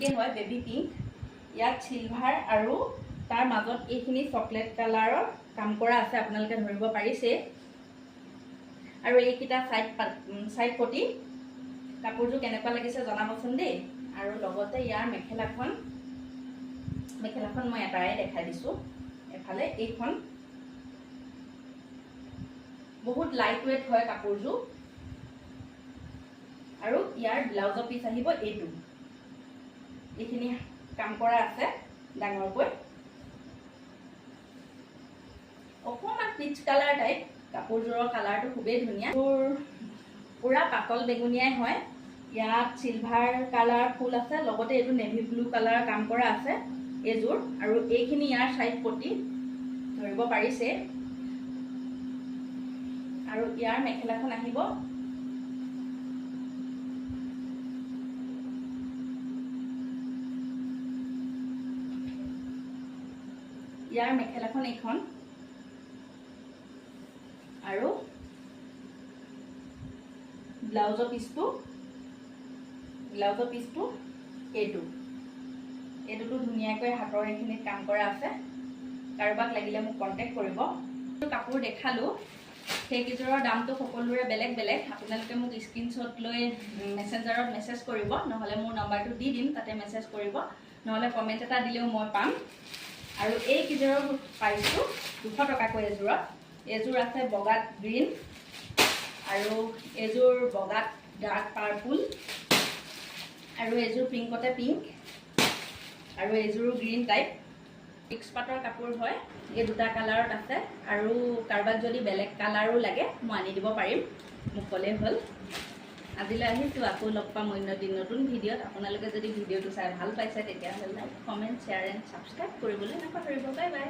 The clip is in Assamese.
পিংকে হয়, বেবী পিংক। ইয়াত চিলভাৰ আৰু তাৰ মাজত এইখিনি চকলেট কালাৰৰ কাম কৰা আছে, আপোনালোকে ধৰিব পাৰিছে। আৰু এইকেইটা সাইড পটি। কাপোৰযোৰ কেনেকুৱা লাগিছে জনাবচোন দেই। আৰু লগতে ইয়াৰ মেখেলাখন মই এটাই দেখাই দিছোঁ। এফালে এইখন বহুত লাইট ৱেট হয় কাপোৰযোৰ। আৰু ইয়াৰ ব্লাউজৰ পিচ আহিব এইটো। এইখিনি কাম কৰা আছে ডাঙৰকৈ। অকণমান পিচ কালাৰ টাইপ। কাপোৰযোৰৰ কালাৰটো খুবেই ধুনীয়া। পুৰা পাতল বেগুনীয়াই হয়। ইয়াত চিলভাৰ কালাৰ ফুল আছে, লগতে এইটো নেভি ব্লু কালাৰ কাম কৰা আছে এইযোৰ। আৰু এইখিনি ইয়াৰ সাইড পটি ধৰিব পাৰিছে। আৰু ইয়াৰ মেখেলাখন আহিব এইখন। আৰু ব্লাউজৰ পিচটো এইটোতো ধুনীয়াকৈ হাতৰ এইখিনিত কাম কৰা আছে। কাৰোবাক লাগিলে মোক কণ্টেক্ট কৰিব। কাপোৰ দেখালোঁ, সেইকেইযোৰৰ দামটো সকলোৰে বেলেগ বেলেগ। আপোনালোকে মোক স্ক্ৰীনশ্বট লৈ মেছেঞ্জাৰত মেছেজ কৰিব, নহ'লে মোৰ নম্বৰটো দি দিম, তাতে মেছেজ কৰিব, নহ'লে কমেণ্ট এটা দিলেও মই পাম। আৰু এইকেইযোৰৰ প্ৰাইচটো 200 টকাকৈ এযোৰত। এযোৰ আছে বগাত গ্ৰীণ, আৰু এযোৰ বগাত ডাৰ্ক পাৰ্পুল, আৰু এযোৰ পিংকতে পিংক, আৰু এযোৰো গ্ৰীণ টাইপ। মিক্স পাটৰ কাপোৰ হয়। এই দুটা কালাৰত আছে, আৰু কাৰোবাক যদি বেলেগ কালাৰো লাগে মই আনি দিব পাৰিম, মোক ক'লেই হ'ল। আজিলৈ আহিছোঁ, আকৌ লগ পাম অন্য দিন নতুন ভিডিঅ'ত। আপোনালোকে যদি ভিডিঅ'টো চাই ভাল পাইছে তেতিয়াহ'লে like, comment, share and subscribe কৰিবলৈ নাপাহৰিব। Bye bye.